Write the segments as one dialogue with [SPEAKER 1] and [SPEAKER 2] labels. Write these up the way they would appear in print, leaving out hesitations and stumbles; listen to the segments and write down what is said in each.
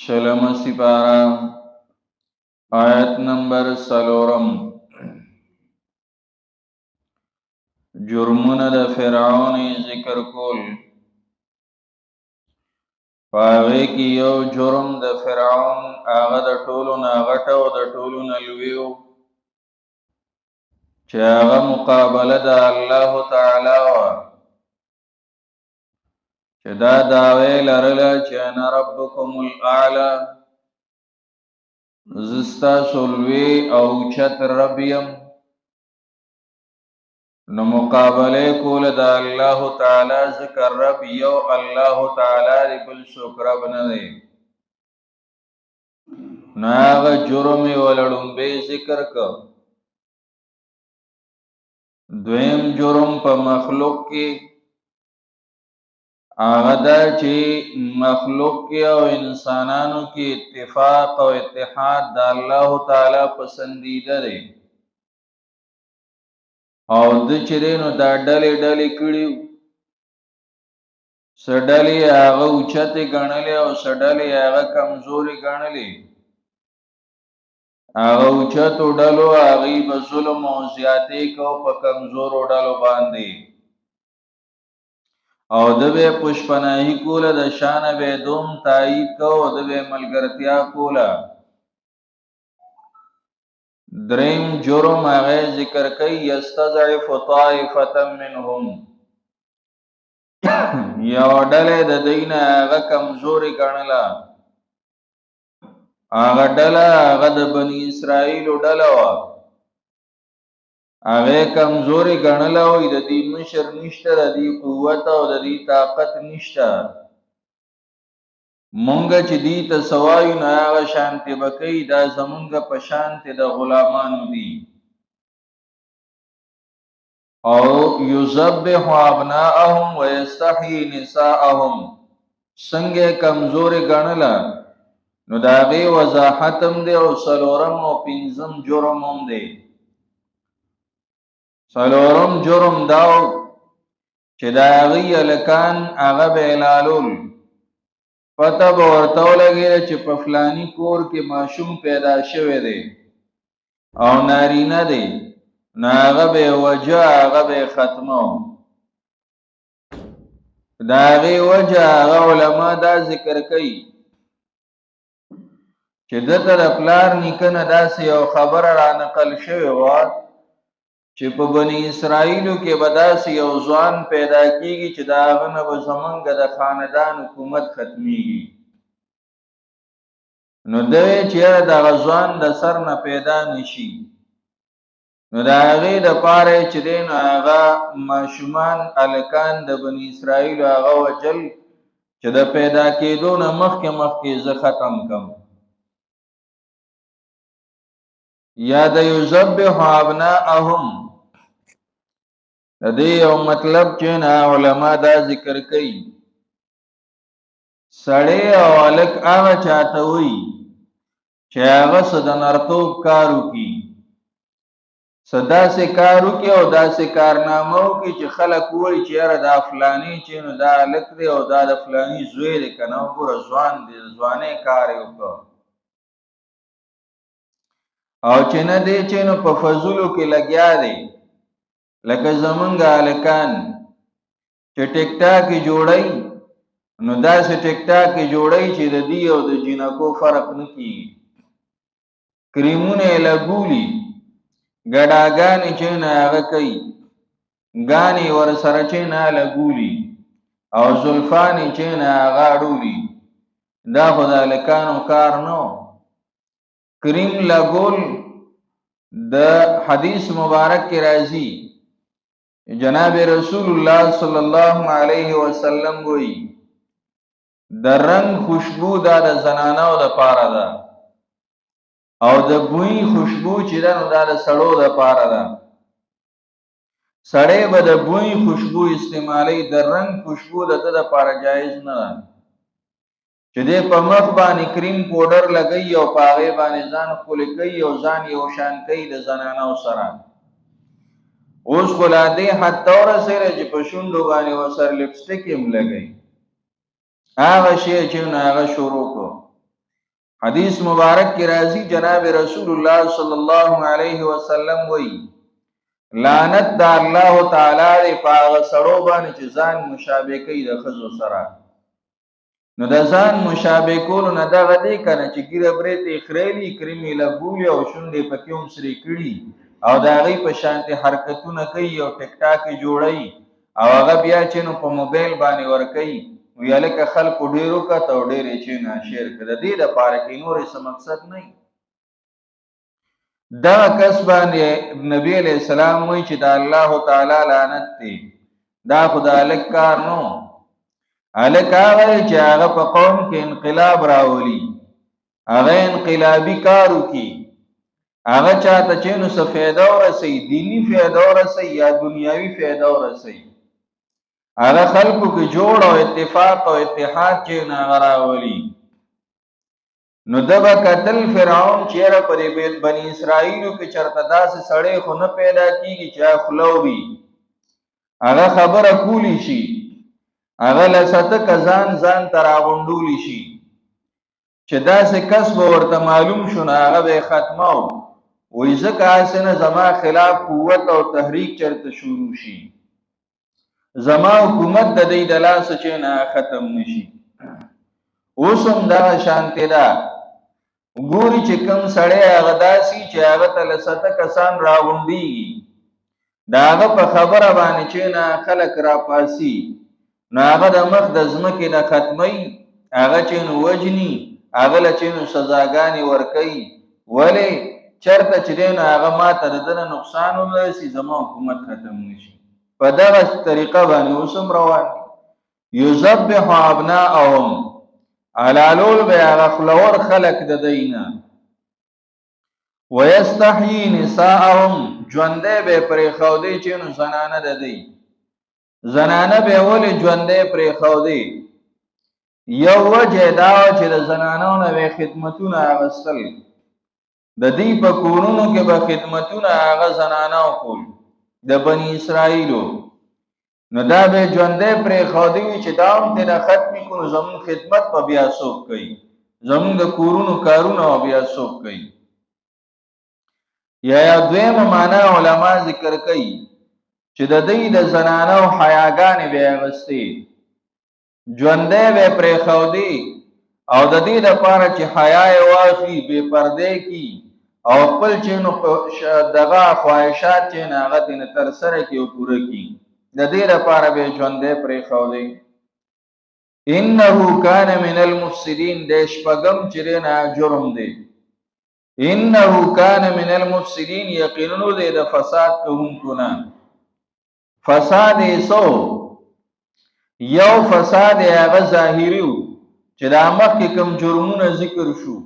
[SPEAKER 1] شلم سپارہ آیت نمبر سلورم جرمون د فرعون ذکر کول. پاغه کی یو جرم د فرعون هغه د ټولو نه غټ او د ټولو نه لوی و چې هغه مقابله د الله تعالی و چې دا داوی لرله چې انا ربکم الاعلى زستا سلوی او چت رب یم. نو مقابله کول د الله تعالی ذکر رب یو الله تعالی دی بل څوک رب نه دی. نو هغه جرم ولړم به ذکر کو. دویم جرم په مخلوق کې هغه دا چې مخلوق کې او انسانانو کې اتفاق او اتحاد د الله تعالی پسندیده دی او د چرینو دا ډلې ډلې کړیو. سډلې هغه اوچته ګڼلې او سډلې هغه کمزوري ګڼلې. هغه اوچتو ډلو هغه به ظلم او زیاتې کو په کمزورو ډلو باندې او د به پښپناهي کوله د شان به دوم تایید کو او د به ملګرتیا کوله. دریم جرم هغه ذکر کوي یستضعف طائفه منهم یو ډله د دینه هغه کمزوري ګڼله. هغه ډله هغه د بنی اسرائیل ډله و هغه کمزوري ګڼله او د دې مشر نشته د دې قوت او د دې طاقت نشته. مونږ چې دې ته سوایو نه هغه شانتي بکې دا زمونږ په شانتي د غلامانو دي. او یذبح ابناءهم ويستحيي نساءهم څنګه کمزوري ګڼله. نو دا غي وضاحتم دی او سلورم او پنځم جرم هم دی. سلورم جرم داو چې دا غي الکان هغه به لالول پته به ورته ولګي چې په فلانی کور کې ماشوم پیدا شوی دی او نارینه دی نو هغه به وجه هغه به ختمو. دا غي وجه هغه علما دا ذکر کوي چې دته د پلار نیکنه داسې یو خبره را نقل شوی و چې په بنی اسرائیلو کې به داسې یو ځوان پیدا کیږي چې د هغه نه به زمونږ د خاندان حکومت ختمیږي. نو دوی چې دغه ځوان د سر نه پیدا نشي نو د هغې دپاره چې دی نو هغه ماشومان هلکان د بني اسرائیلو هغه وجل چې د پیدا کېدو نه مخکې زه ختم کم. یا د یذبح ابناءهم د دې یو مطلب چې نه علما دا ذکر کوي سړی او هلک هغه چاته وي چې هغه څه د نرتوب کار وکړي څه داسې کار وکړي او داسې کارنامه وکړي چې خلک وایي چې یاره دا فلاني چې نو دا هلک دی او دا د فلاني زوی دی که نه وګوره ځوان دی د ځوانۍ کار یې وکړه. او چې نه دی چې نو په فضولو کې لګیا دی لکه زمونږ هلکان چې ټیک ټاک یې جوړی نو داسې ټیک ټاک یې جوړی چې د دې او د جینکو فرق نه کېږي. کریمونه یې لګولي ګډاګانې چې نه هغه کوي ګانې ورسره چې نه لګولي او زلفانې چې نه هغه اړولي. دا خو د هلکانو کار نه و. کریم لګول د حدیث مبارک کې راځي جناب رسول الله صلی الله علیه وسلم وی د رنگ خوشبو دا د زنانو د پاره ده او د بوی خوشبو چې ده نو دا د سړو د پاره ده. سړی به د بوی خوشبو استعمالی د رنگ خوشبو د ده د پاره جایز نه ده چې دی په مخ باندې کریم پوډر لګوي او په هغې باندې ځان ښکلی کوي او ځان یو شان کوي د زنانو سره. اوس خو لا دې حد ته ورسېده چې په شونډو باندې ورسره لپسټک هم لګوي. هغه شی چې نو هغه شروع کړو حدیث مبارک کی راضی جناب رسول الله صلی الله علیه وسلم وی لعنت دا الله تعالی دی پاغ سړو باندې چې ځان مشابه کوي د خزو سره. نو د ځان مشابه کولو نه دغه دی کنه چې ګیره برېتې خریلي کرمې لګولي او شونډې پکې هم سرې کړي او د هغې په شانتې حرکتونه کوي او ټیک ټاک یې جوړوي او هغه بیا چې نو په موبایل باندې ورکوي وی هلکه خلکو ډېر وکت او ډېر یې چې نه شیر کړه. د دې دپاره کې نور څه مقصد نه وي. دغه کس باندې نبی علیہ السلام وایي چې د الله تعالی لعنت دی. دا خو د هلک کار نو، هلک هغه چې هغه په قوم کې انقلاب راولي، هغه انقلابي کار وکړي، هغه چاته چې نو څه فایده ورسوي، دیني فایده ورسوي یا دنیاوي فایده ورسوي، هغه خلکو کې جوړ او اتفاق او اتحاد چې نه هغه راولي. نو دبا قتل فرعون چیرې پر بنی اسرائیلو کې چرته داسې سړی خو نه پیدا کیږي چې خلو وي، هغه خبره کولی شي، هغه لسته کزان ځان ته راغونډولی شي چې داسې کس به ورته معلوم شو نه هغه به ختمه وایي ځکه هسې نه زما خلاف قوت او تحریک چرته شروع شي، زما حکومت د دې د لاسه چې نه ختم نشي. اوس هم دغه شانتې ده. ګوري چې کوم سړی هغه داسي چې هغه ته لسته کسان راغونډېږي، د هغه په خبره باندې چې نه خلک راپاسي، نو هغه د مخ د ځمکې نه ختموي، هغه چې نو وجني، هغه له چې نو سزاګانې ورکوي. ولې چېرته چې دی نو هغه ماته د ده نه نقصان ورسي، زما حکومت ختم نشي. په دغه طریقه باندې اوس هم روان دي. یذبح ابناءهم، علالول به هغه خلور خلق د دینه، ویستحیی نساءهم، ژوندی به پرېښودی چې نو زنانه د دی، زنانه به ولې ژوندی پرېښودی؟ یو وجه دا چې د زنانو نه به خدمتونه اخیستل، د دې په کورونو کې به خدمتونه هغه زنانو کول د بنی اسرائیلو. نو دا به ژوندی پرېښودی وي چې دا هم ترې ختمې کړو، زمونږ خدمت به بیا څوک کوي، زمونږ د کورونو کارونه به بیا څوک کوي. یا دویمه معنا علما ذکر کوي چې د دې د زنانو حیاګانې به یې اخیستې، ژوندی به یې پرېښودی او د دې دپاره چې حیا یې واخلي، بې پردې کړي او خپل چې نو دغه خواهشات چې نه هغه ترې ترسره کړي او پوره کړي، د دې لپاره به ژوندی پرېښودی. انه کان من المفسدین، د شپږم چې دی نه جرم دی. انه کان من المفسدین، یقینونو دی د فساد کوونکو نه. فساد یې څو؟ یو فساد یې هغه ظاهري و چې دا مخکې کوم جرمونه ذکر شو.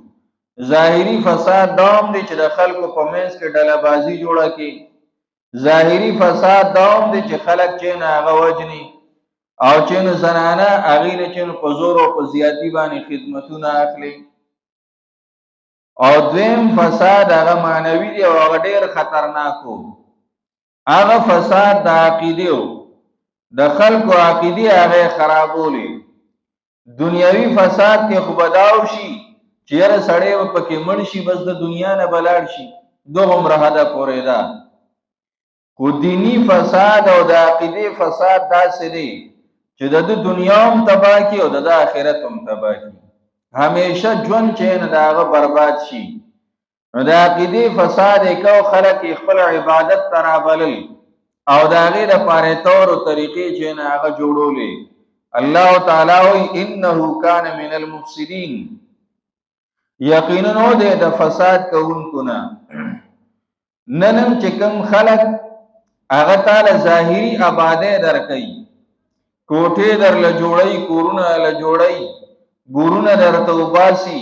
[SPEAKER 1] ظاهري فساد دا هم دی چې د خلکو په منځ کې ډلهبازي جوړه کړي. ظاهري فساد دا هم دی چې خلک چې نه هغه وجني او چې نو زنانه هغې نه چې نو په زور او په زیاتي باندې خدمتونه اخلي. او دویم فساد هغه معنوي دی او هغه ډېر خطرناک و. هغه فساد د عقیدې و، د خلکو عقیدې هغه خرابولې. دنیاوي فساد کې خو به دا وشي چې یاره سړی به پکې مړ شي، بس د دنیا نه به لاړ شي، دومره حده پورې ده. خو دینی فساد او د عقیدې فساد داسې دی چې د ده دنیا هم تباه کړي او د ده آخرت هم تباه کړي، همیشه ژوند چې نه د هغه برباد شي. نو د عقیدې فساد یې کو، خلک یې خپل عبادت ته رابلل او د هغې دپاره یې طور او طریقې چې نه هغه جوړولې. الله تعالی وایي انه کان من المفسدین، یقینا دی د فساد کوونکو نه. نن هم چې کوم خلک هغه تعالی ظاهري آبادۍ درکوي، کوټې درله جوړوي، کورونه له جوړوي، بورونه درته وباسي،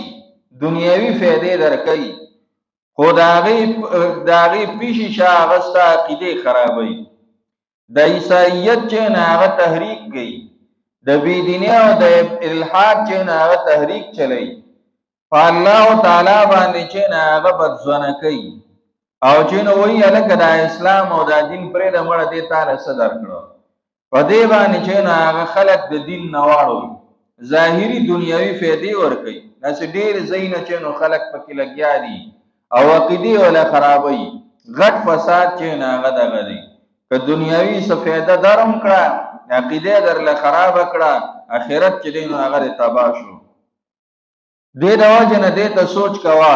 [SPEAKER 1] دنیاوي فایدې درکوي، خو د هغې پیشي شا هغه ستا عقیدې خرابوي. د عیسایت چې نه هغه تحریک کوي، د بېدینۍ او د الحاد چې نه هغه تحریک چلوي، په الله تعالی باندې چې نه هغه بدظنه کوي او چې نو وایي هلکه دا اسلام او دا دین پرېږده، مړه دې تاله څه درکړه. په دې باندې چې نو هغه خلک د دین نه واړوي ظاهری دنیاوی فیدی ورکي داسې ډېر ځایونه چې نو خلک پکې لګیا دي او عقیدې ولا خرابوي غټ فساد چې نه هغه دغه دی که دنیاوي څه فایده درم کړه عقیده درله خراب کړه اخرت چې دی نو هغه تباه شو دې د وجه نه دې ته سوچ کوا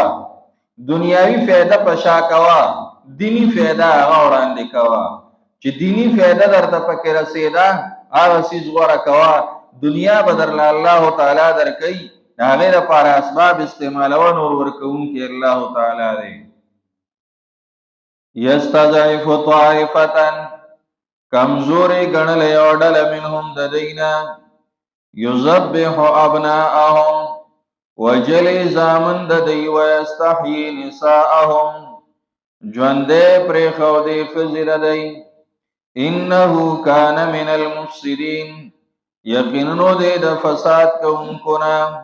[SPEAKER 1] دنیاوي فایده په شا کوا دینی فایده هغه وړاندې کوا چې دینی فایده درته پکې رسیدا هغه سیز غوړه کوا دنیا بدرل الله تعالی درکې هغه لپاره اسباب استعمالو نور ورکون کې الله تعالی دی یستضعف طائفه کمزوري ګڼل یو ډله منهم د دینا یذبح ابناءهم وجلی زامن د دی ويستحيي نساءهم ژوندې پرې خو دې خزر دی انه کان من المفسدين یقینا دې د فساد کوونکو نه